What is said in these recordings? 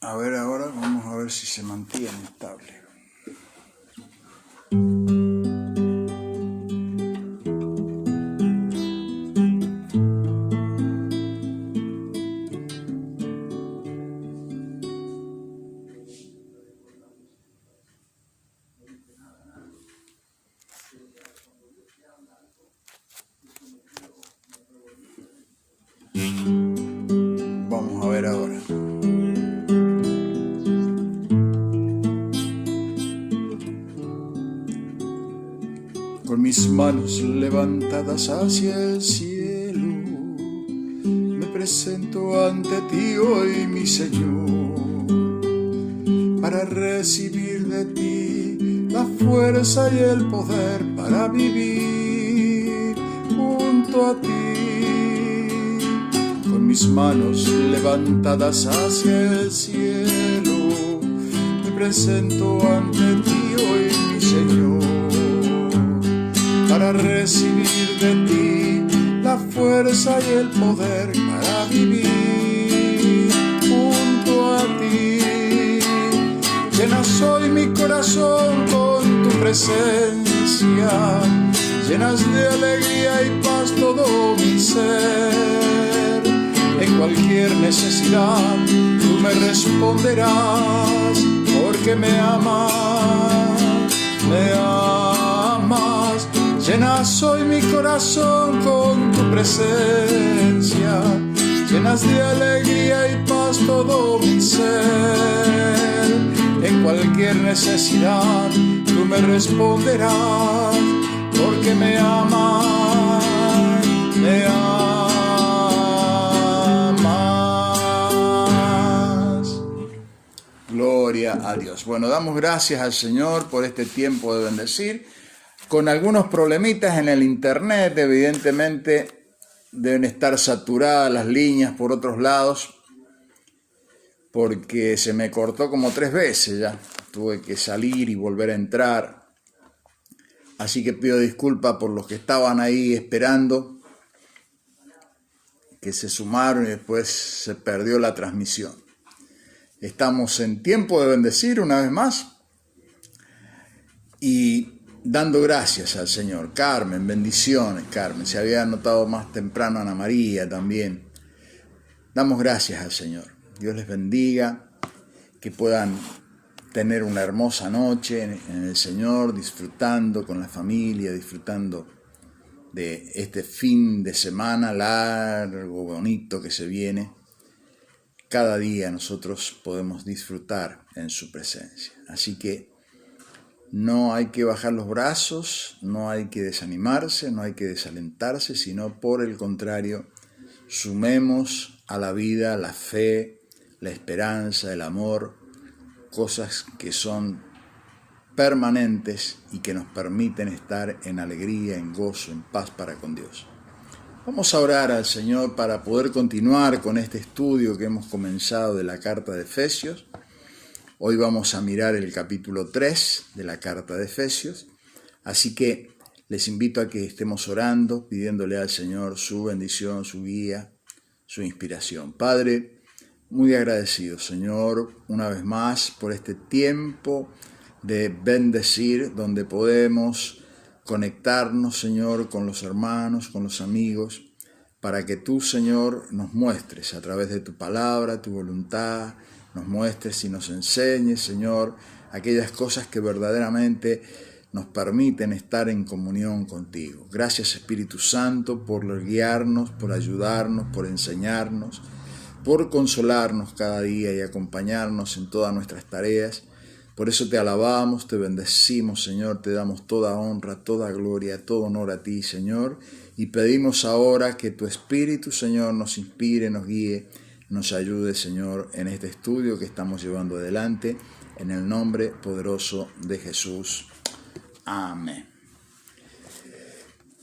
A ver, ahora vamos a ver si se mantiene estable. Vamos a ver ahora. Con mis manos levantadas hacia el cielo, me presento ante ti hoy, mi Señor, para recibir de ti la fuerza y el poder para vivir junto a ti. Con mis manos levantadas hacia el cielo, me presento ante ti hoy, mi Señor, para recibir de ti la fuerza y el poder para vivir junto a ti. Llenas hoy mi corazón con tu presencia, llenas de alegría y paz todo mi ser. En cualquier necesidad tú me responderás, porque me amas, me amas. Llenas hoy mi corazón con tu presencia, llenas de alegría y paz todo mi ser. En cualquier necesidad tú me responderás, porque me amas, me amas. Gloria a Dios. Bueno, damos gracias al Señor por este tiempo de bendecir. Con algunos problemitas en el internet, evidentemente deben estar saturadas las líneas por otros lados, porque se me cortó como 3 veces ya. Tuve que salir y volver a entrar. Así que pido disculpas por los que estaban ahí esperando, que se sumaron y después se perdió la transmisión. Estamos en tiempo de bendecir una vez más y dando gracias al Señor. Carmen, bendiciones, Carmen. Se había anotado más temprano Ana María también. Damos gracias al Señor. Dios les bendiga, que puedan tener una hermosa noche en el Señor, disfrutando con la familia, disfrutando de este fin de semana largo, bonito que se viene. Cada día nosotros podemos disfrutar en su presencia. Así que no hay que bajar los brazos, no hay que desanimarse, no hay que desalentarse, sino por el contrario, sumemos a la vida la fe, la esperanza, el amor, cosas que son permanentes y que nos permiten estar en alegría, en gozo, en paz para con Dios. Vamos a orar al Señor para poder continuar con este estudio que hemos comenzado de la carta de Efesios. Hoy vamos a mirar el capítulo 3 de la carta de Efesios, así que les invito a que estemos orando, pidiéndole al Señor su bendición, su guía, su inspiración. Padre, muy agradecido, Señor, una vez más por este tiempo de bendecir, donde podemos conectarnos, Señor, con los hermanos, con los amigos, para que tú, Señor, nos muestres a través de tu palabra, tu voluntad, nos muestres y nos enseñes, Señor, aquellas cosas que verdaderamente nos permiten estar en comunión contigo. Gracias, Espíritu Santo, por guiarnos, por ayudarnos, por enseñarnos, por consolarnos cada día y acompañarnos en todas nuestras tareas. Por eso te alabamos, te bendecimos, Señor, te damos toda honra, toda gloria, todo honor a ti, Señor, y pedimos ahora que tu Espíritu, Señor, nos inspire, nos guíe, nos ayude, Señor, en este estudio que estamos llevando adelante, en el nombre poderoso de Jesús. Amén.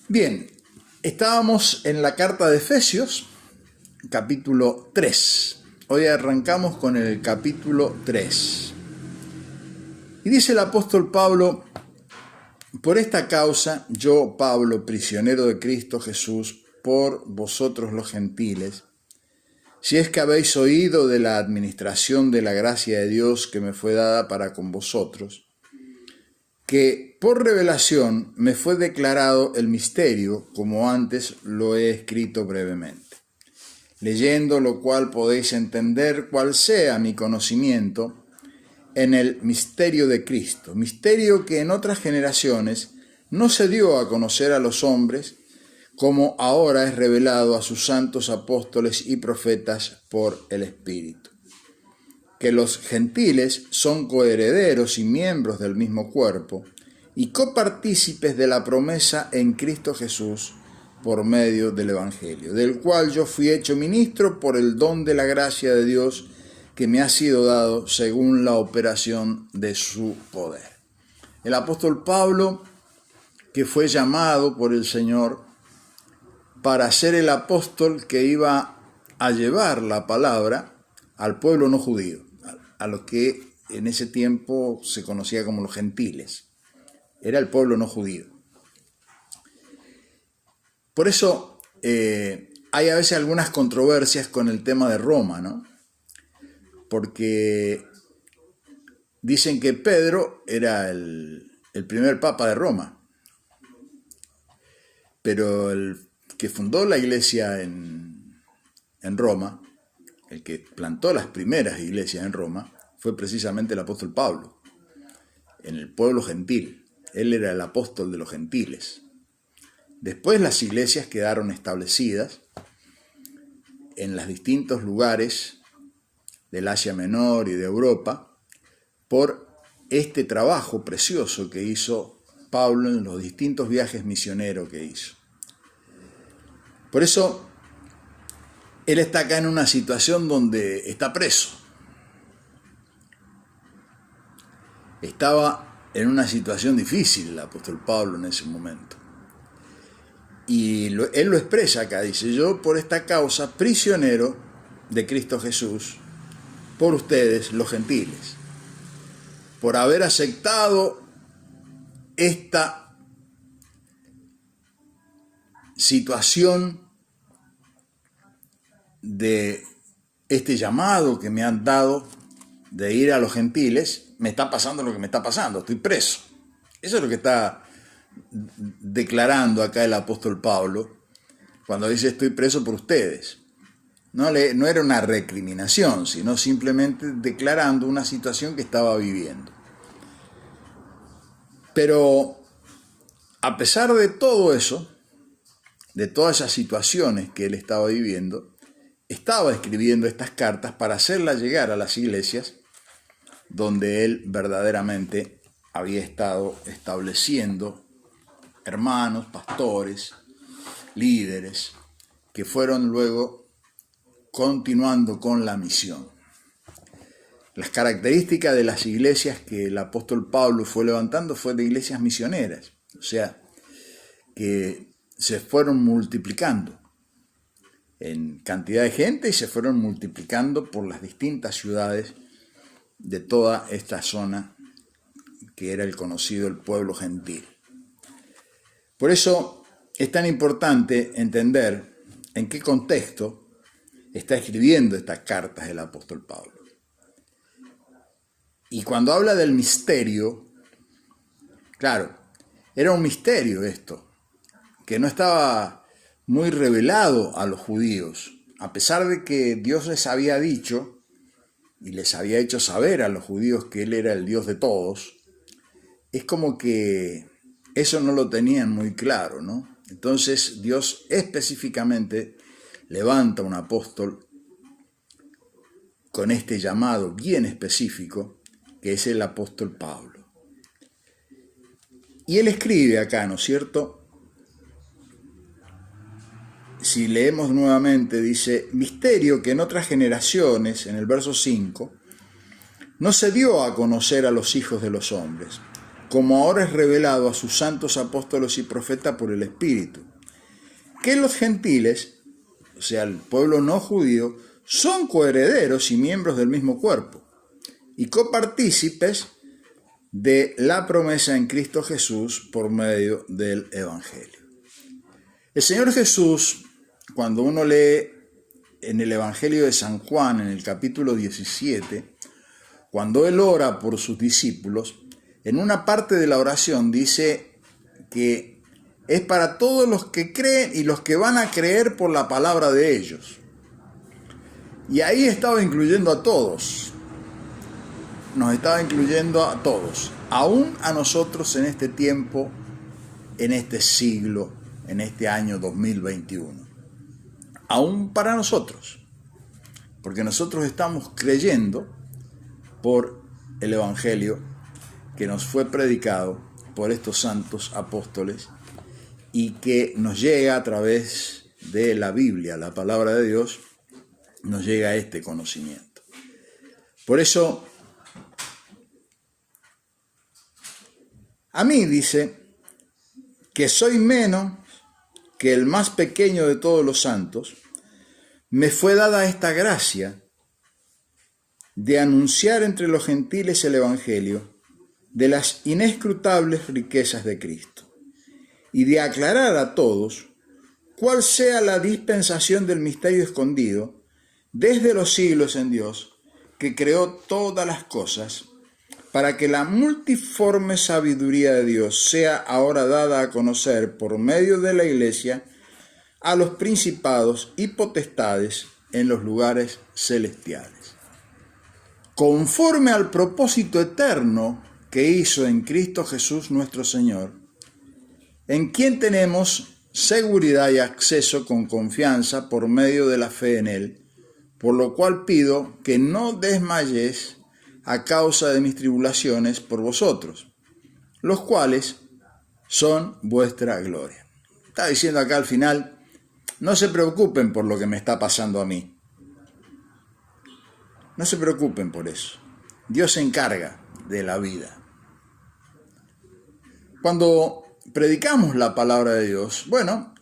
Bien, estábamos en la carta de Efesios, capítulo 3. Hoy arrancamos con el capítulo 3. Y dice el apóstol Pablo: por esta causa, yo, Pablo, prisionero de Cristo Jesús, por vosotros los gentiles, si es que habéis oído de la administración de la gracia de Dios que me fue dada para con vosotros, que por revelación me fue declarado el misterio, como antes lo he escrito brevemente, leyendo lo cual podéis entender cuál sea mi conocimiento en el misterio de Cristo, misterio que en otras generaciones no se dio a conocer a los hombres, como ahora es revelado a sus santos apóstoles y profetas por el Espíritu. Que los gentiles son coherederos y miembros del mismo cuerpo, y copartícipes de la promesa en Cristo Jesús por medio del Evangelio, del cual yo fui hecho ministro por el don de la gracia de Dios que me ha sido dado según la operación de su poder. El apóstol Pablo, que fue llamado por el Señor para ser el apóstol que iba a llevar la palabra al pueblo no judío, a los que en ese tiempo se conocía como los gentiles. Era el pueblo no judío. Por eso hay a veces algunas controversias con el tema de Roma, ¿no? Porque dicen que Pedro era el primer papa de Roma, pero el que fundó la iglesia en Roma, el que plantó las primeras iglesias en Roma, fue precisamente el apóstol Pablo, en el pueblo gentil. Él era el apóstol de los gentiles. Después las iglesias quedaron establecidas en los distintos lugares del Asia Menor y de Europa por este trabajo precioso que hizo Pablo en los distintos viajes misioneros que hizo. Por eso, él está acá en una situación donde está preso. Estaba en una situación difícil el apóstol Pablo en ese momento. Y él lo expresa acá, dice: yo por esta causa, prisionero de Cristo Jesús, por ustedes los gentiles, por haber aceptado esta situación de este llamado que me han dado de ir a los gentiles, me está pasando lo que me está pasando, estoy preso. Eso es lo que está declarando acá el apóstol Pablo cuando dice estoy preso por ustedes. No era una recriminación, sino simplemente declarando una situación que estaba viviendo. Pero a pesar de todo eso, de todas esas situaciones que él estaba viviendo, estaba escribiendo estas cartas para hacerlas llegar a las iglesias donde él verdaderamente había estado estableciendo hermanos, pastores, líderes, que fueron luego continuando con la misión. Las características de las iglesias que el apóstol Pablo fue levantando fue de iglesias misioneras, o sea, que se fueron multiplicando en cantidad de gente y se fueron multiplicando por las distintas ciudades de toda esta zona que era el conocido el pueblo gentil. Por eso es tan importante entender en qué contexto está escribiendo estas cartas el apóstol Pablo. Y cuando habla del misterio, claro, era un misterio esto, que no estaba muy revelado a los judíos, a pesar de que Dios les había dicho y les había hecho saber a los judíos que Él era el Dios de todos. Es como que eso no lo tenían muy claro, ¿no? Entonces Dios específicamente levanta un apóstol con este llamado bien específico, que es el apóstol Pablo. Y él escribe acá, ¿no es cierto? Si leemos nuevamente, dice, misterio que en otras generaciones, en el verso 5, no se dio a conocer a los hijos de los hombres, como ahora es revelado a sus santos apóstoles y profetas por el Espíritu, que los gentiles, o sea, el pueblo no judío, son coherederos y miembros del mismo cuerpo, y copartícipes de la promesa en Cristo Jesús por medio del Evangelio. El Señor Jesús, cuando uno lee en el Evangelio de San Juan, en el capítulo 17, cuando él ora por sus discípulos, en una parte de la oración dice que es para todos los que creen y los que van a creer por la palabra de ellos. Y ahí estaba incluyendo a todos. Nos estaba incluyendo a todos, aún a nosotros en este tiempo, en este siglo, en este año 2021. Aún para nosotros, porque nosotros estamos creyendo por el Evangelio que nos fue predicado por estos santos apóstoles y que nos llega a través de la Biblia, la palabra de Dios, nos llega este conocimiento. Por eso, a mí dice que soy menos que el más pequeño de todos los santos, me fue dada esta gracia de anunciar entre los gentiles el Evangelio de las inescrutables riquezas de Cristo y de aclarar a todos cuál sea la dispensación del misterio escondido desde los siglos en Dios, que creó todas las cosas, para que la multiforme sabiduría de Dios sea ahora dada a conocer por medio de la Iglesia a los principados y potestades en los lugares celestiales, conforme al propósito eterno que hizo en Cristo Jesús nuestro Señor, en quien tenemos seguridad y acceso con confianza por medio de la fe en Él, por lo cual pido que no desmayéis a causa de mis tribulaciones por vosotros, los cuales son vuestra gloria. Está diciendo acá al final, no se preocupen por lo que me está pasando a mí. No se preocupen por eso. Dios se encarga de la vida. Cuando predicamos la palabra de Dios, bueno,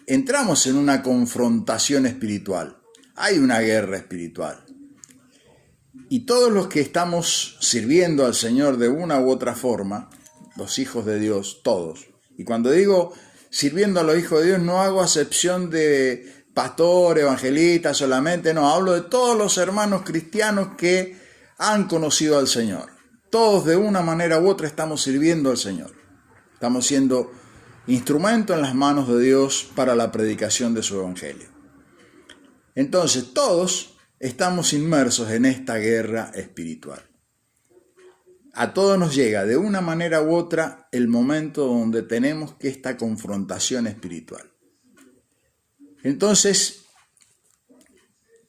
entramos en una confrontación espiritual. Hay una guerra espiritual. Y todos los que estamos sirviendo al Señor de una u otra forma, los hijos de Dios, todos. Y cuando digo sirviendo a los hijos de Dios, no hago acepción de pastor, evangelista solamente, no, hablo de todos los hermanos cristianos que han conocido al Señor. Todos de una manera u otra estamos sirviendo al Señor. Estamos siendo instrumento en las manos de Dios para la predicación de su evangelio. Entonces, todos estamos inmersos en esta guerra espiritual. A todos nos llega de una manera u otra el momento donde tenemos que esta confrontación espiritual. Entonces,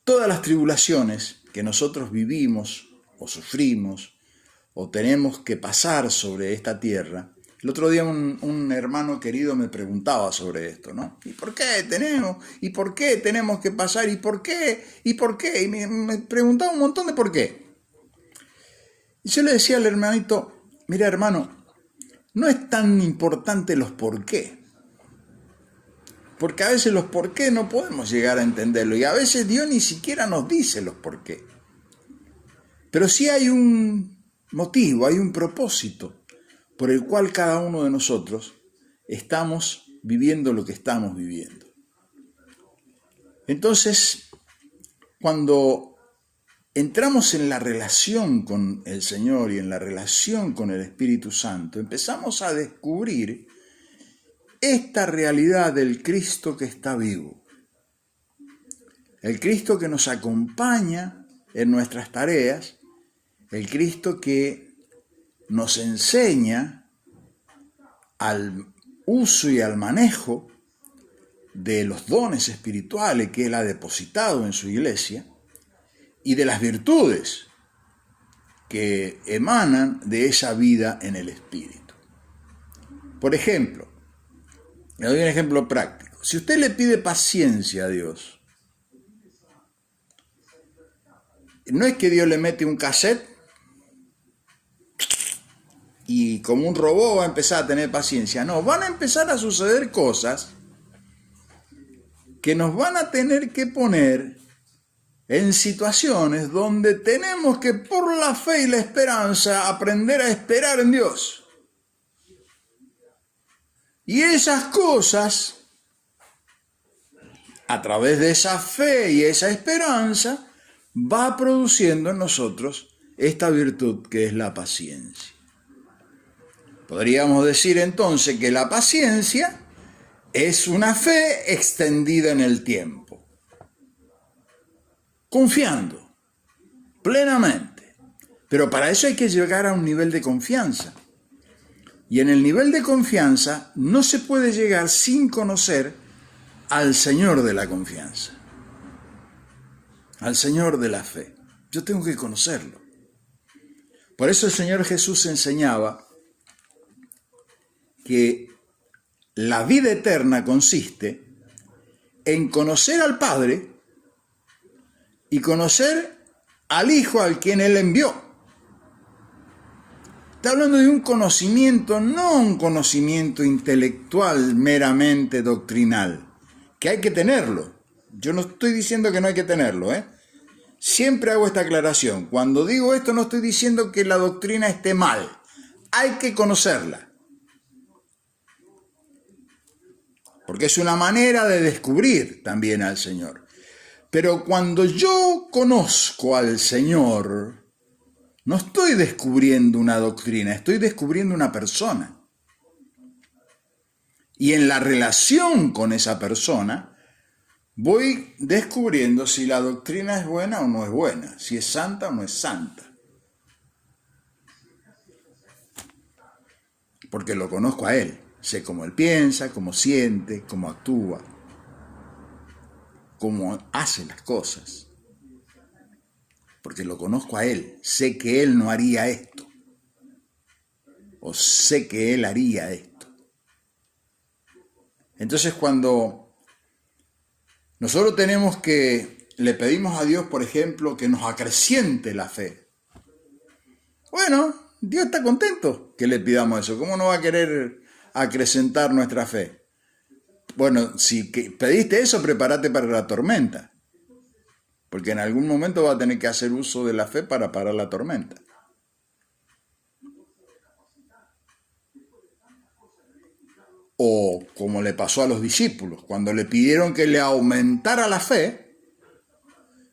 todas las tribulaciones que nosotros vivimos o sufrimos o tenemos que pasar sobre esta tierra. El otro día un hermano querido me preguntaba sobre esto, ¿no? ¿Y por qué tenemos? ¿Y por qué tenemos que pasar? ¿Y por qué? ¿Y por qué? Y me preguntaba un montón de por qué. Y yo le decía al hermanito, mira hermano, no es tan importante los por qué. Porque a veces los por qué no podemos llegar a entenderlo. Y a veces Dios ni siquiera nos dice los por qué. Pero sí hay un motivo, hay un propósito por el cual cada uno de nosotros estamos viviendo lo que estamos viviendo. Entonces, cuando entramos en la relación con el Señor y en la relación con el Espíritu Santo, empezamos a descubrir esta realidad del Cristo que está vivo. El Cristo que nos acompaña en nuestras tareas, el Cristo que nos enseña al uso y al manejo de los dones espirituales que Él ha depositado en su iglesia y de las virtudes que emanan de esa vida en el Espíritu. Por ejemplo, le doy un ejemplo práctico. Si usted le pide paciencia a Dios, no es que Dios le mete un cassette y como un robot va a empezar a tener paciencia. No, van a empezar a suceder cosas que nos van a tener que poner en situaciones donde tenemos que, por la fe y la esperanza, aprender a esperar en Dios. Y esas cosas a través de esa fe y esa esperanza, va produciendo en nosotros esta virtud que es la paciencia. Podríamos decir entonces que la paciencia es una fe extendida en el tiempo, confiando plenamente. Pero para eso hay que llegar a un nivel de confianza. Y en el nivel de confianza no se puede llegar sin conocer al Señor de la confianza, al Señor de la fe. Yo tengo que conocerlo. Por eso el Señor Jesús enseñaba que la vida eterna consiste en conocer al Padre y conocer al Hijo al quien Él envió. Está hablando de un conocimiento, no un conocimiento intelectual meramente doctrinal, que hay que tenerlo. Yo no estoy diciendo que no hay que tenerlo, Siempre hago esta aclaración. Cuando digo esto no estoy diciendo que la doctrina esté mal. Hay que conocerla. Porque es una manera de descubrir también al Señor. Pero cuando yo conozco al Señor, no estoy descubriendo una doctrina, estoy descubriendo una persona. Y en la relación con esa persona, voy descubriendo si la doctrina es buena o no es buena, si es santa o no es santa. Porque lo conozco a Él. Sé cómo Él piensa, cómo siente, cómo actúa, cómo hace las cosas. Porque lo conozco a Él. Sé que Él no haría esto. O sé que Él haría esto. Entonces cuando nosotros le pedimos a Dios, por ejemplo, que nos acreciente la fe. Bueno, Dios está contento que le pidamos eso. ¿Cómo no va a querer acrecentar nuestra fe? Bueno, si pediste eso, prepárate para la tormenta. Porque en algún momento va a tener que hacer uso de la fe para parar la tormenta. O como le pasó a los discípulos, cuando le pidieron que le aumentara la fe,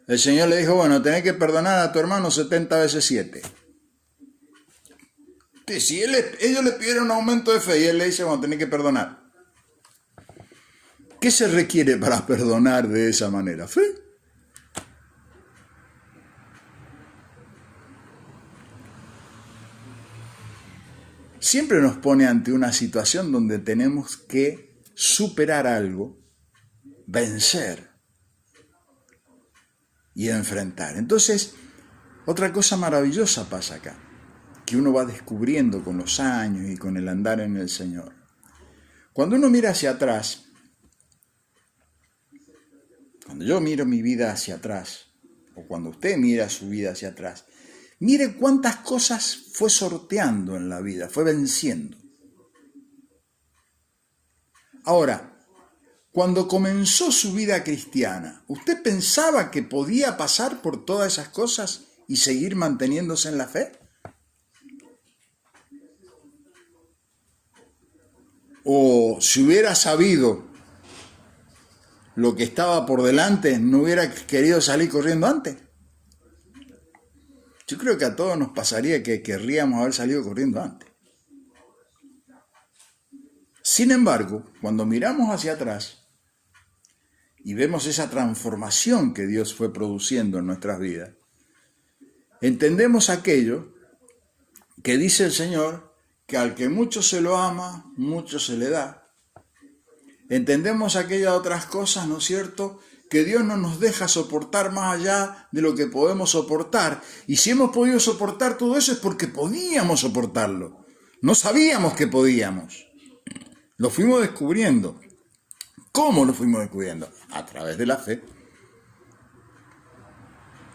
el Señor le dijo, bueno, tenés que perdonar a tu hermano 70 veces 7. Si ellos le pidieron un aumento de fe y Él le dice, bueno, tenés que perdonar. ¿Qué se requiere para perdonar de esa manera? Fe. Siempre nos pone ante una situación donde tenemos que superar algo, vencer y enfrentar. Entonces, otra cosa maravillosa pasa acá, que uno va descubriendo con los años y con el andar en el Señor. Cuando uno mira hacia atrás, cuando yo miro mi vida hacia atrás, o cuando usted mira su vida hacia atrás, mire cuántas cosas fue sorteando en la vida, fue venciendo. Ahora, cuando comenzó su vida cristiana, ¿usted pensaba que podía pasar por todas esas cosas y seguir manteniéndose en la fe? ¿O si hubiera sabido lo que estaba por delante, no hubiera querido salir corriendo antes? Yo creo que a todos nos pasaría que querríamos haber salido corriendo antes. Sin embargo, cuando miramos hacia atrás y vemos esa transformación que Dios fue produciendo en nuestras vidas, entendemos aquello que dice el Señor, que al que mucho se lo ama, mucho se le da. Entendemos aquellas otras cosas, ¿no es cierto?, que Dios no nos deja soportar más allá de lo que podemos soportar. Y si hemos podido soportar todo eso es porque podíamos soportarlo. No sabíamos que podíamos. Lo fuimos descubriendo. ¿Cómo lo fuimos descubriendo? A través de la fe.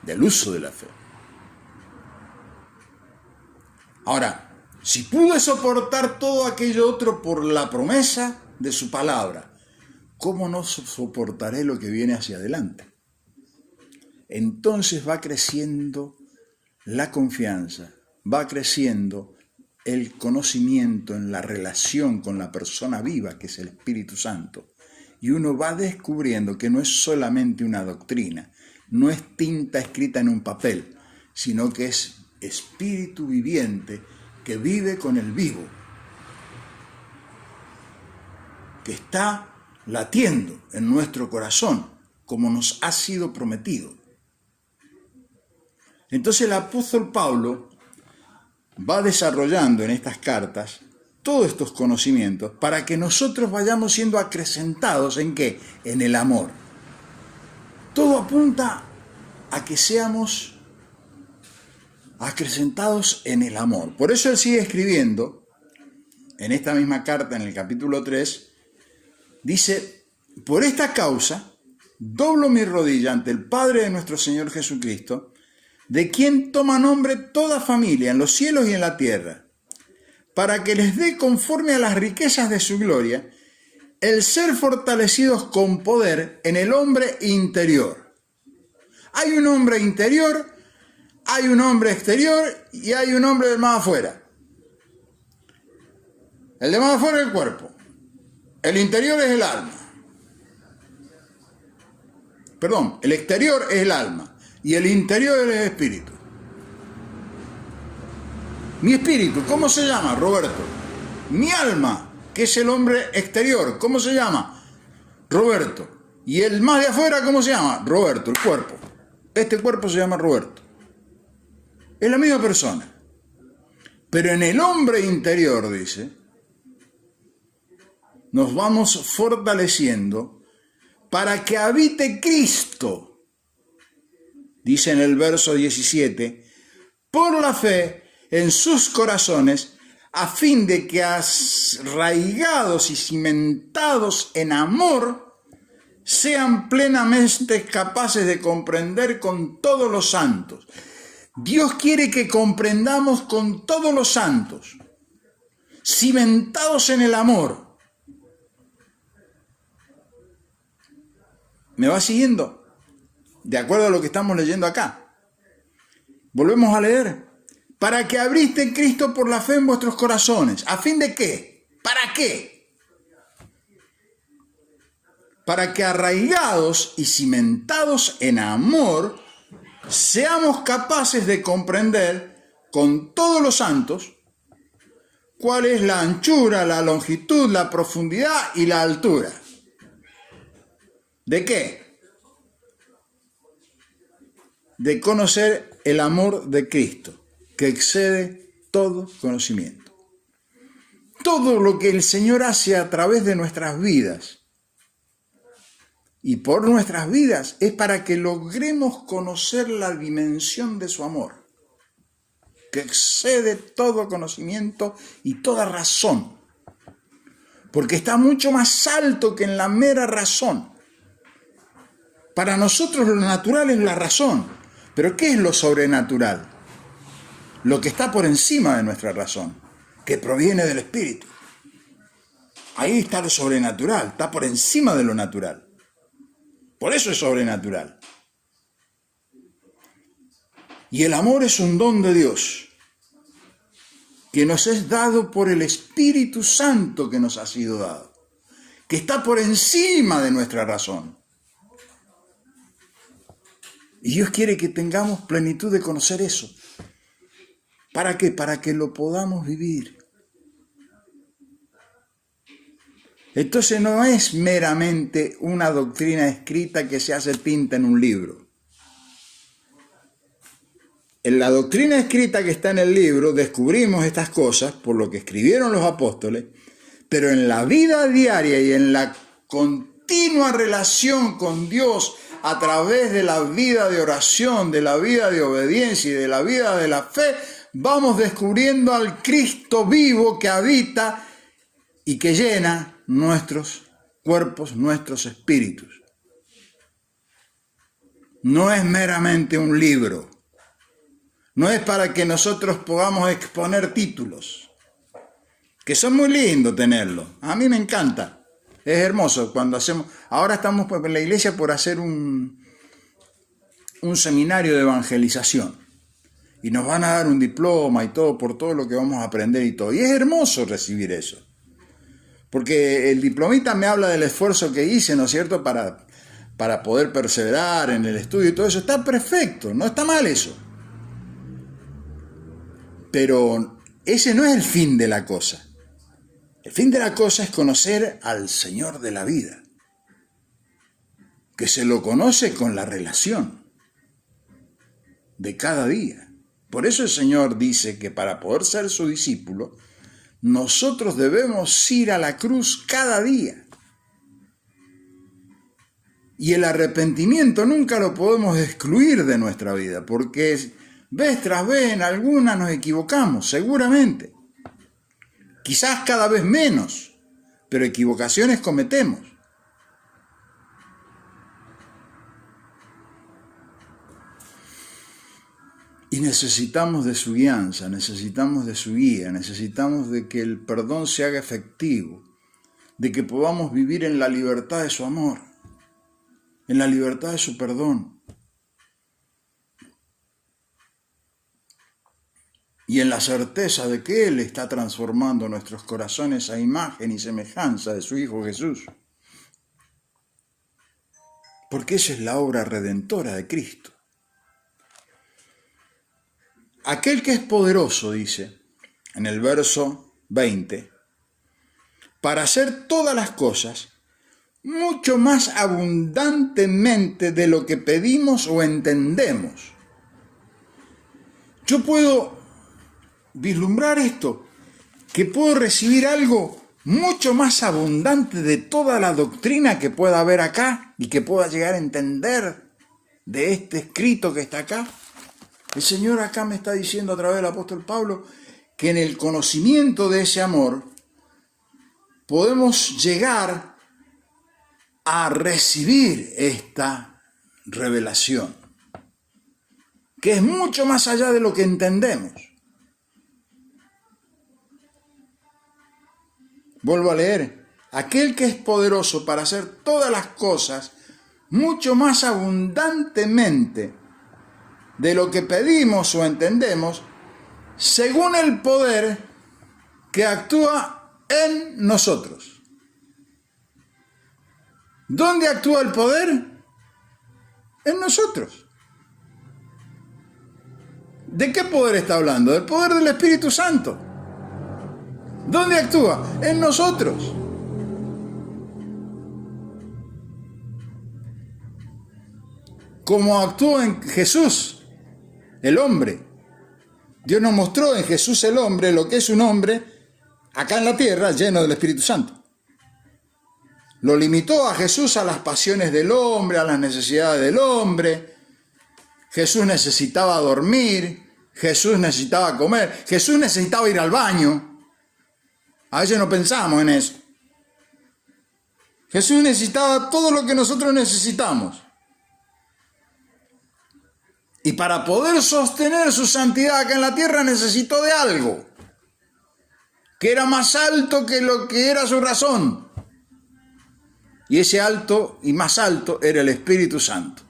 Del uso de la fe. Ahora, si pude soportar todo aquello otro por la promesa de su palabra, ¿cómo no soportaré lo que viene hacia adelante? Entonces va creciendo la confianza, va creciendo el conocimiento en la relación con la persona viva, que es el Espíritu Santo, y uno va descubriendo que no es solamente una doctrina, no es tinta escrita en un papel, sino que es espíritu viviente que vive con el vivo, que está latiendo en nuestro corazón, como nos ha sido prometido. Entonces el apóstol Pablo va desarrollando en estas cartas todos estos conocimientos para que nosotros vayamos siendo acrecentados ¿en qué? En el amor. Todo apunta a que seamos acrecentados en el amor. Por eso él sigue escribiendo en esta misma carta, en el capítulo 3, dice: por esta causa doblo mi rodilla ante el Padre de nuestro Señor Jesucristo, de quien toma nombre toda familia en los cielos y en la tierra, para que les dé conforme a las riquezas de su gloria el ser fortalecidos con poder en el hombre interior. Hay un hombre interior, hay un hombre exterior y hay un hombre de más afuera. El de más afuera es el cuerpo, el interior es el alma. Perdón, el exterior es el alma y el interior es el espíritu. Mi espíritu, ¿cómo se llama? Roberto. Mi alma, que es el hombre exterior, ¿cómo se llama? Roberto. Y el más de afuera, ¿cómo se llama? Roberto, el cuerpo. Este cuerpo se llama Roberto. Es la misma persona. Pero en el hombre interior, dice, nos vamos fortaleciendo para que habite Cristo. Dice en el verso 17, por la fe en sus corazones, a fin de que arraigados y cimentados en amor, sean plenamente capaces de comprender con todos los santos. Dios quiere que comprendamos con todos los santos, cimentados en el amor. ¿Me va siguiendo? De acuerdo a lo que estamos leyendo acá. Volvemos a leer. Para que abriste en Cristo por la fe en vuestros corazones. ¿A fin de qué? ¿Para qué? Para que arraigados y cimentados en amor, seamos capaces de comprender con todos los santos cuál es la anchura, la longitud, la profundidad y la altura. ¿De qué? De conocer el amor de Cristo, que excede todo conocimiento. Todo lo que el Señor hace a través de nuestras vidas y por nuestras vidas es para que logremos conocer la dimensión de su amor, que excede todo conocimiento y toda razón, porque está mucho más alto que en la mera razón. Para nosotros lo natural es la razón, pero ¿qué es lo sobrenatural? Lo que está por encima de nuestra razón, que proviene del Espíritu. Ahí está lo sobrenatural, está por encima de lo natural. Por eso es sobrenatural. Y el amor es un don de Dios, que nos es dado por el Espíritu Santo que nos ha sido dado, que está por encima de nuestra razón. Y Dios quiere que tengamos plenitud de conocer eso. ¿Para qué? Para que lo podamos vivir. Entonces no es meramente una doctrina escrita que se hace tinta en un libro. En la doctrina escrita que está en el libro descubrimos estas cosas por lo que escribieron los apóstoles, pero en la vida diaria y en la continua relación con Dios a través de la vida de oración, de la vida de obediencia y de la vida de la fe, vamos descubriendo al Cristo vivo que habita y que llena nuestros cuerpos, nuestros espíritus. No es meramente un libro. No es para que nosotros podamos exponer títulos, que son muy lindos tenerlos. A mí me encanta. Es hermoso cuando hacemos... Ahora estamos en la iglesia por hacer un seminario de evangelización. Y nos van a dar un diploma y todo por todo lo que vamos a aprender y todo. Y es hermoso recibir eso. Porque el diplomita me habla del esfuerzo que hice, ¿no es cierto?, para poder perseverar en el estudio y todo eso. Está perfecto, no está mal eso. Pero ese no es el fin de la cosa. El fin de la cosa es conocer al Señor de la vida, que se lo conoce con la relación de cada día. Por eso el Señor dice que para poder ser su discípulo, nosotros debemos ir a la cruz cada día. Y el arrepentimiento nunca lo podemos excluir de nuestra vida, porque vez tras vez en alguna nos equivocamos, seguramente. Quizás cada vez menos, pero equivocaciones cometemos. Y necesitamos de su guianza, necesitamos de su guía, necesitamos de que el perdón se haga efectivo, de que podamos vivir en la libertad de su amor, en la libertad de su perdón. Y en la certeza de que Él está transformando nuestros corazones a imagen y semejanza de su Hijo Jesús. Porque esa es la obra redentora de Cristo. Aquel que es poderoso, dice en el verso 20, para hacer todas las cosas mucho más abundantemente de lo que pedimos o entendemos. Yo puedo vislumbrar esto, que puedo recibir algo mucho más abundante de toda la doctrina que pueda haber acá y que pueda llegar a entender de este escrito que está acá. El Señor acá me está diciendo a través del apóstol Pablo que en el conocimiento de ese amor podemos llegar a recibir esta revelación, que es mucho más allá de lo que entendemos. Vuelvo a leer. Aquel que es poderoso para hacer todas las cosas mucho más abundantemente de lo que pedimos o entendemos, según el poder que actúa en nosotros. ¿Dónde actúa el poder? En nosotros. ¿De qué poder está hablando? Del poder del Espíritu Santo. ¿Dónde actúa? En nosotros. Como actuó en Jesús, el hombre. Dios nos mostró en Jesús el hombre lo que es un hombre acá en la tierra lleno del Espíritu Santo. Lo limitó a Jesús a las pasiones del hombre, a las necesidades del hombre. Jesús necesitaba dormir, Jesús necesitaba comer, Jesús necesitaba ir al baño. A veces no pensamos en eso. Jesús necesitaba todo lo que nosotros necesitamos. Y para poder sostener su santidad acá en la tierra necesitó de algo que era más alto que lo que era su razón. Y ese alto y más alto era el Espíritu Santo,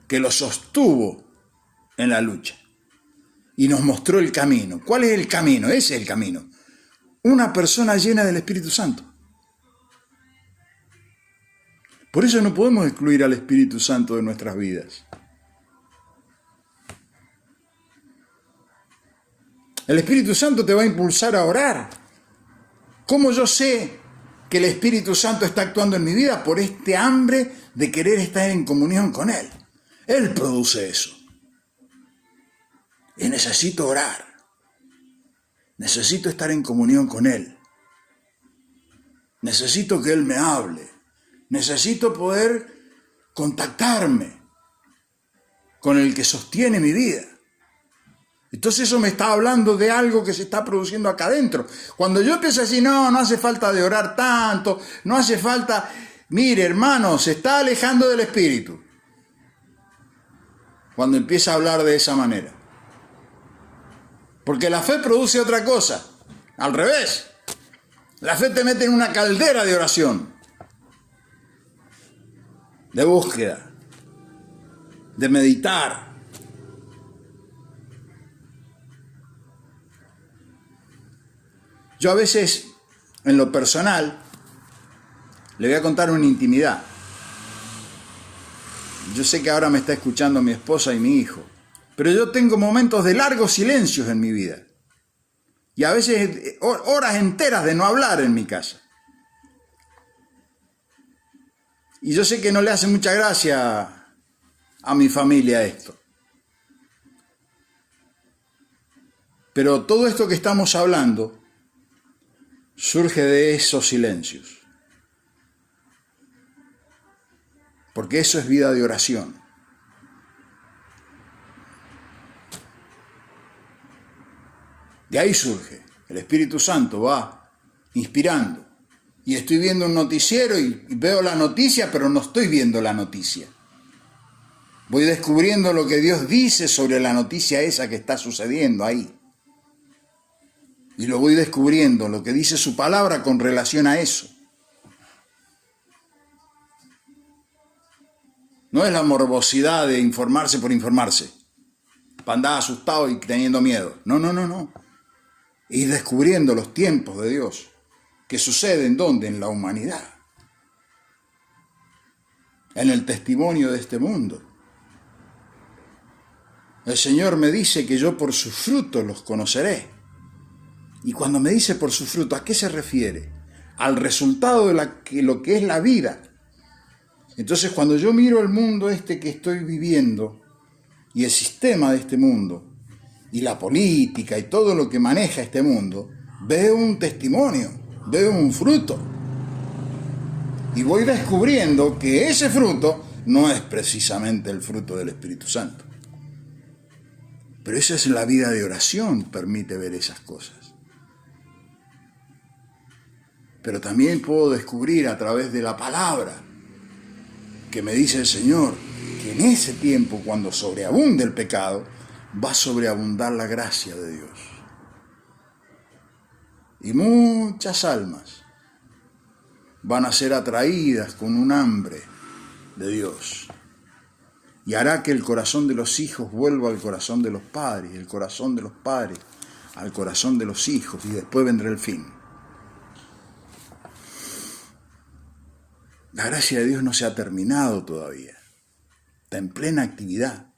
que lo sostuvo en la lucha y nos mostró el camino. ¿Cuál es el camino? Ese es el camino. Una persona llena del Espíritu Santo. Por eso no podemos excluir al Espíritu Santo de nuestras vidas. El Espíritu Santo te va a impulsar a orar. ¿Cómo yo sé que el Espíritu Santo está actuando en mi vida? Por este hambre de querer estar en comunión con Él. Él produce eso. Y necesito orar. Necesito estar en comunión con Él. Necesito que Él me hable. Necesito poder contactarme con el que sostiene mi vida. Entonces eso me está hablando de algo que se está produciendo acá adentro. Cuando yo empiezo a decir, no hace falta de orar tanto, no hace falta... Mire, hermano, se está alejando del Espíritu. Cuando empieza a hablar de esa manera. Porque la fe produce otra cosa. Al revés. La fe te mete en una caldera de oración. De búsqueda. De meditar. Yo a veces En lo personal, le voy a contar una intimidad. Yo sé que ahora me está escuchando mi esposa y mi hijo, pero yo tengo momentos de largos silencios en mi vida. Y a veces horas enteras de no hablar en mi casa. Y yo sé que no le hace mucha gracia a mi familia esto. Pero todo esto que estamos hablando surge de esos silencios. Porque eso es vida de oración. De ahí surge. El Espíritu Santo va inspirando. Y estoy viendo un noticiero y veo la noticia, pero no estoy viendo la noticia. Voy descubriendo lo que Dios dice sobre la noticia esa que está sucediendo ahí. Y lo voy descubriendo, lo que dice su palabra con relación a eso. No es la morbosidad de informarse por informarse, para andar asustado y teniendo miedo. No. Ir descubriendo los tiempos de Dios, que suceden ¿dónde? En la humanidad. En el testimonio de este mundo. El Señor me dice que yo por sus frutos los conoceré. Y cuando me dice por sus frutos, ¿a qué se refiere? Al resultado de lo que es la vida. Entonces, cuando yo miro el mundo este que estoy viviendo, y el sistema de este mundo, y la política, y todo lo que maneja este mundo, veo un testimonio, veo un fruto. Y voy descubriendo que ese fruto no es precisamente el fruto del Espíritu Santo. Pero esa es la vida de oración, permite ver esas cosas. Pero también puedo descubrir a través de la palabra que me dice el Señor que en ese tiempo, cuando sobreabunde el pecado, va a sobreabundar la gracia de Dios. Y muchas almas van a ser atraídas con un hambre de Dios. Y hará que el corazón de los hijos vuelva al corazón de los padres, y el corazón de los padres al corazón de los hijos, y después vendrá el fin. La gracia de Dios no se ha terminado todavía. Está en plena actividad.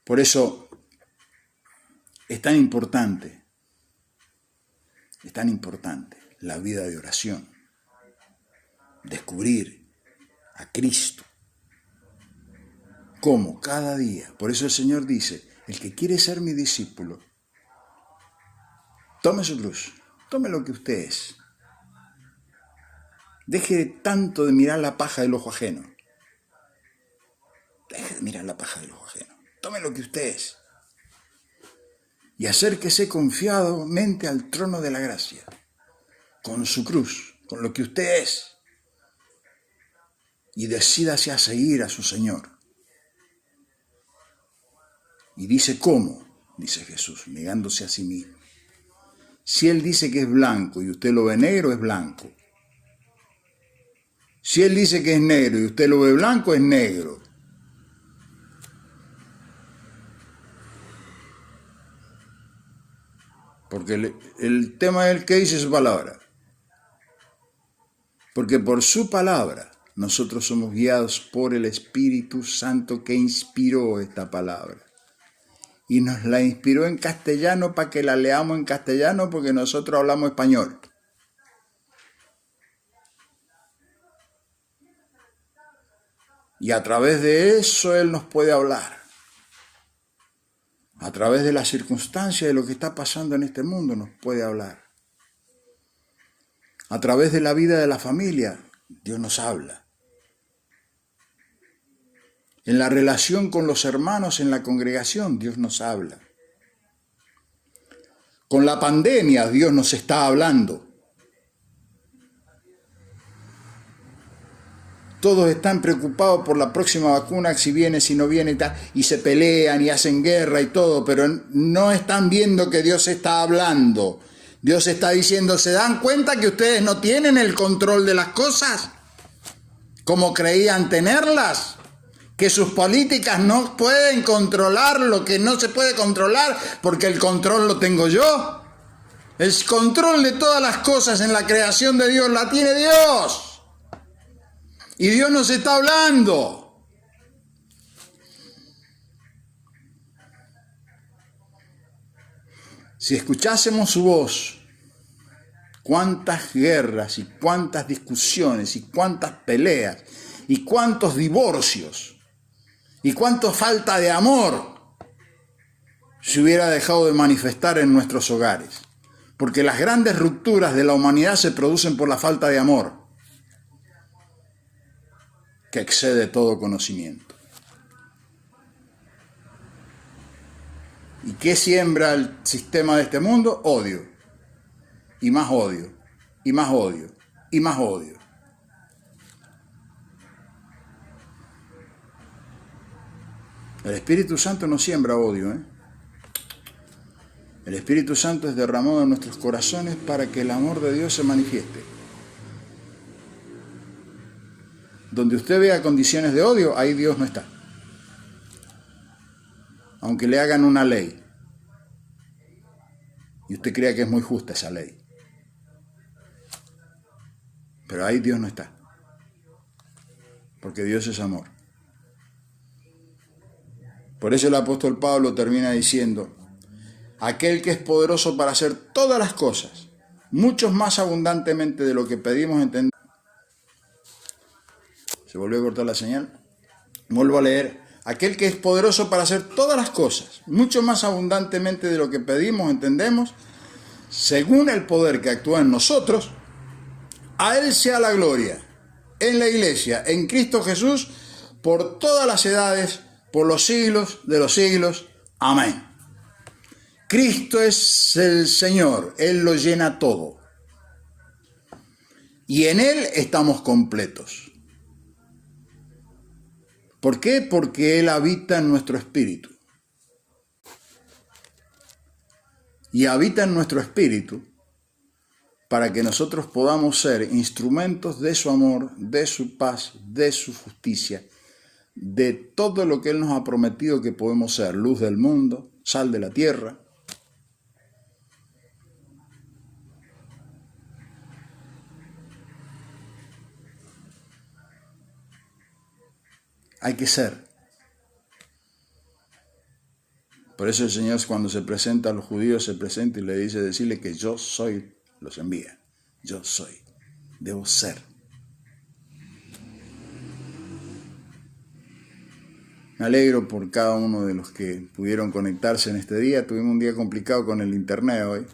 Por eso es tan importante la vida de oración. Descubrir a Cristo. ¿Cómo? Cada día. Por eso el Señor dice, el que quiere ser mi discípulo, tome su cruz. Tome lo que usted es. Deje tanto de mirar la paja del ojo ajeno. Deje de mirar la paja del ojo ajeno. Tome lo que usted es. Y acérquese confiadamente al trono de la gracia. Con su cruz, con lo que usted es. Y decídase a seguir a su Señor. Y dice, ¿cómo? Dice Jesús, negándose a sí mismo. Si Él dice que es blanco y usted lo ve negro, es blanco. Si Él dice que es negro y usted lo ve blanco, es negro. Porque el tema es el que dice su palabra. Porque por su palabra nosotros somos guiados por el Espíritu Santo que inspiró esta palabra. Y nos la inspiró en castellano para que la leamos en castellano porque nosotros hablamos español. Y a través de eso Él nos puede hablar. A través de las circunstancias de lo que está pasando en este mundo nos puede hablar. A través de la vida de la familia, Dios nos habla. En la relación con los hermanos en la congregación, Dios nos habla. Con la pandemia, Dios nos está hablando. Todos están preocupados por la próxima vacuna, si viene, si no viene, y se pelean y hacen guerra y todo, pero no están viendo que Dios está hablando. Dios está diciendo, ¿se dan cuenta que ustedes no tienen el control de las cosas como creían tenerlas? que sus políticas no pueden controlar lo que no se puede controlar porque el control lo tengo yo. El control de todas las cosas en la creación de Dios la tiene Dios. Y Dios nos está hablando. Si escuchásemos su voz, cuántas guerras y cuántas discusiones y cuántas peleas y cuántos divorcios y cuánta falta de amor se hubiera dejado de manifestar en nuestros hogares. Porque las grandes rupturas de la humanidad se producen por la falta de amor, que excede todo conocimiento. ¿Y qué siembra el sistema de este mundo? Odio. Y más odio. Y más odio. Y más odio. El Espíritu Santo no siembra odio, ¿eh? El Espíritu Santo es derramado en nuestros corazones para que el amor de Dios se manifieste. Donde usted vea condiciones de odio, ahí Dios no está. Aunque le hagan una ley y usted crea que es muy justa esa ley, pero ahí Dios no está, porque Dios es amor. Por eso el apóstol Pablo termina diciendo: aquel que es poderoso para hacer todas las cosas, mucho más abundantemente de lo que pedimos entender. ¿Se volvió a cortar la señal? Vuelvo a leer. Aquel que es poderoso para hacer todas las cosas, mucho más abundantemente de lo que pedimos, entendemos, según el poder que actúa en nosotros, a Él sea la gloria, en la iglesia, en Cristo Jesús, por todas las edades, por los siglos de los siglos. Amén. Cristo es el Señor, Él lo llena todo. Y en Él estamos completos. ¿Por qué? Porque Él habita en nuestro espíritu. Y habita en nuestro espíritu para que nosotros podamos ser instrumentos de su amor, de su paz, de su justicia, de todo lo que Él nos ha prometido que podemos ser: luz del mundo, sal de la tierra. Hay que ser. Por eso el Señor, cuando se presenta a los judíos, se presenta y le dice, decirle que yo soy, los envía. Yo soy. Debo ser. Me alegro por cada uno de los que pudieron conectarse en este día. Tuvimos un día complicado con el internet hoy.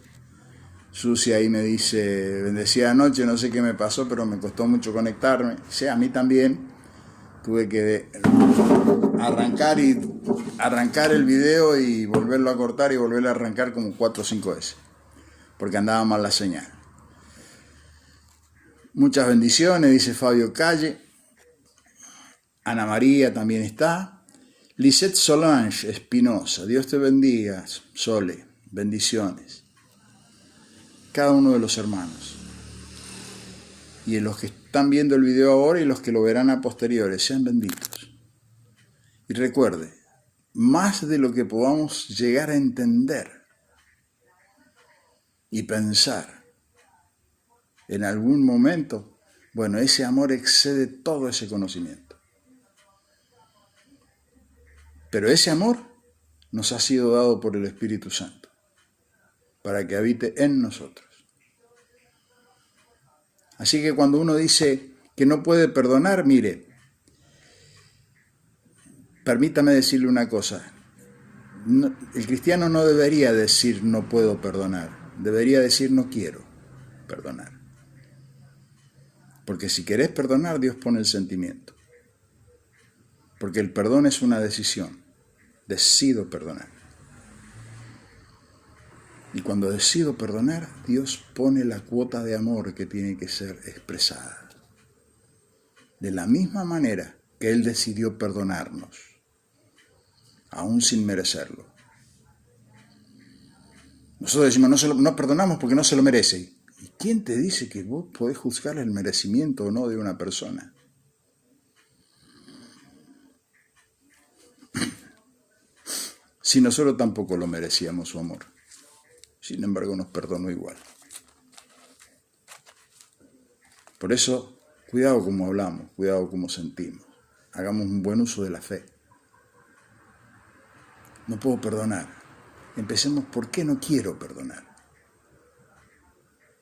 Susi ahí me dice, bendecida anoche, no sé qué me pasó, pero me costó mucho conectarme. Sí, a mí también. Tuve que arrancar el video y volverlo a cortar y volverlo a arrancar como 4 o 5 veces, porque andaba mal la señal. Muchas bendiciones, dice Fabio Calle. Ana María también está. Lisette Solange Espinosa, Dios te bendiga. Sole, bendiciones. Cada uno de los hermanos. Y en los que están viendo el video ahora y los que lo verán a posteriores, sean benditos. Y recuerde, más de lo que podamos llegar a entender y pensar en algún momento, bueno, ese amor excede todo ese conocimiento. Pero ese amor nos ha sido dado por el Espíritu Santo, para que habite en nosotros. Así que cuando uno dice que no puede perdonar, mire, permítame decirle una cosa. No, el cristiano no debería decir no puedo perdonar, debería decir no quiero perdonar. Porque si querés perdonar, Dios pone el sentimiento. Porque el perdón es una decisión. Decido perdonar. Y cuando decido perdonar, Dios pone la cuota de amor que tiene que ser expresada. De la misma manera que Él decidió perdonarnos, aún sin merecerlo. Nosotros decimos, no perdonamos porque no se lo merece. ¿Y quién te dice que vos podés juzgar el merecimiento o no de una persona? si nosotros tampoco lo merecíamos su amor? Sin embargo, nos perdonó igual. Por eso, cuidado como hablamos, cuidado como sentimos. Hagamos un buen uso de la fe. No puedo perdonar. Empecemos por qué no quiero perdonar.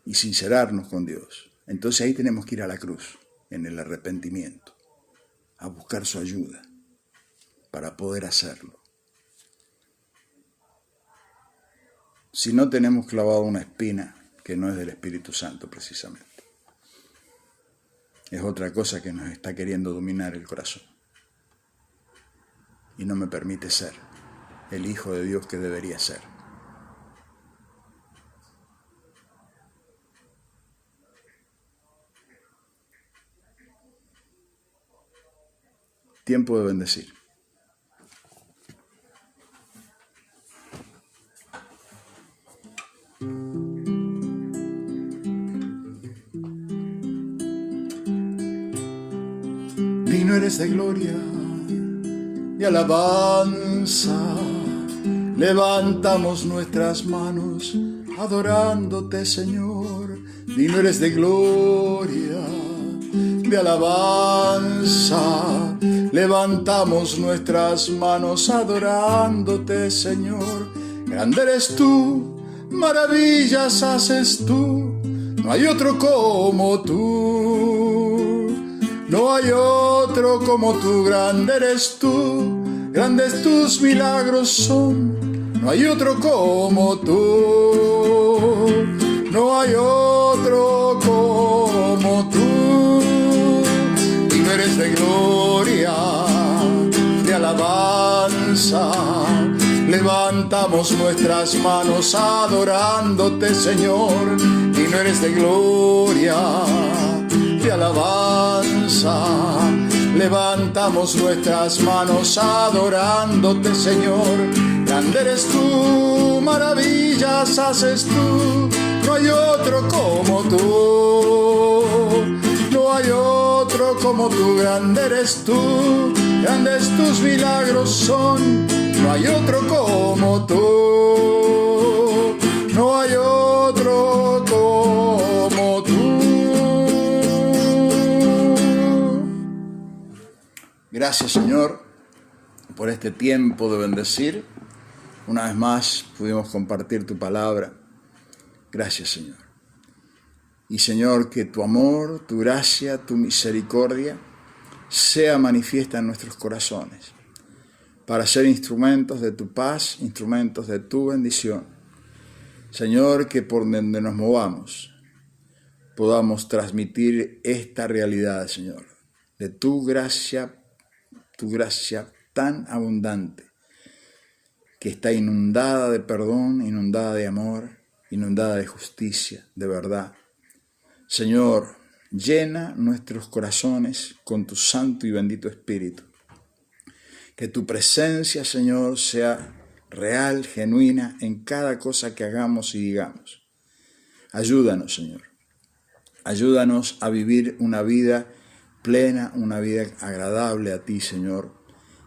Y sincerarnos con Dios. Entonces ahí tenemos que ir a la cruz, en el arrepentimiento, a buscar su ayuda para poder hacerlo. Si no, tenemos clavado una espina que no es del Espíritu Santo precisamente. Es otra cosa que nos está queriendo dominar el corazón. Y no me permite ser el Hijo de Dios que debería ser. Tiempo de bendecir. Digno eres de gloria y alabanza. Levantamos nuestras manos adorándote, Señor. Digno eres de gloria, de alabanza. Levantamos nuestras manos adorándote, Señor. Grande eres tú, maravillas haces tú. No hay otro como tú. No hay otro como tú. Grande eres tú, grandes tus milagros son. No hay otro como tú. No hay otro como tú. Digno eres de gloria, de alabanza. Levantamos nuestras manos adorándote, Señor. Digno eres de gloria, de alabanza. Levantamos nuestras manos adorándote, Señor. Grande eres tú, maravillas haces tú. No hay otro como tú. No hay otro como tú. Grande eres tú, grandes tus milagros son. No hay otro como tú. No hay otro como tú. Gracias, Señor, por este tiempo de bendecir. Una vez más pudimos compartir tu palabra. Gracias, Señor. Y, Señor, que tu amor, tu gracia, tu misericordia sea manifiesta en nuestros corazones para ser instrumentos de tu paz, instrumentos de tu bendición. Señor, que por donde nos movamos podamos transmitir esta realidad, Señor, de tu gracia tan abundante, que está inundada de perdón, inundada de amor, inundada de justicia, de verdad. Señor, llena nuestros corazones con tu santo y bendito Espíritu. Que tu presencia, Señor, sea real, genuina en cada cosa que hagamos y digamos. Ayúdanos, Señor. Ayúdanos a vivir una vida plena, una vida agradable a ti, Señor,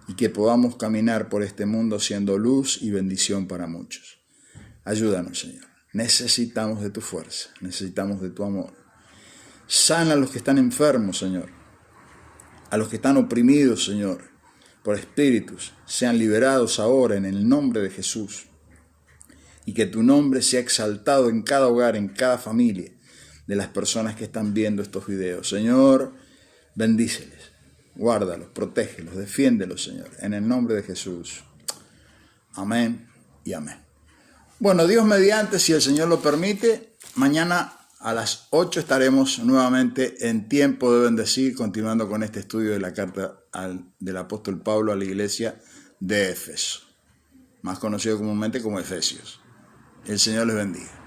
y que podamos caminar por este mundo siendo luz y bendición para muchos. Ayúdanos, Señor. Necesitamos de tu fuerza, necesitamos de tu amor. Sana a los que están enfermos, Señor. A los que están oprimidos, Señor, por espíritus, sean liberados ahora en el nombre de Jesús. Y que tu nombre sea exaltado en cada hogar, en cada familia de las personas que están viendo estos videos. Señor, bendíceles, guárdalos, protégelos, defiéndelos, Señor, en el nombre de Jesús. Amén y amén. Bueno, Dios mediante, si el Señor lo permite, mañana a las 8 estaremos nuevamente en tiempo de bendecir, continuando con este estudio de la carta del apóstol Pablo a la iglesia de Éfeso, más conocido comúnmente como Efesios. El Señor les bendiga.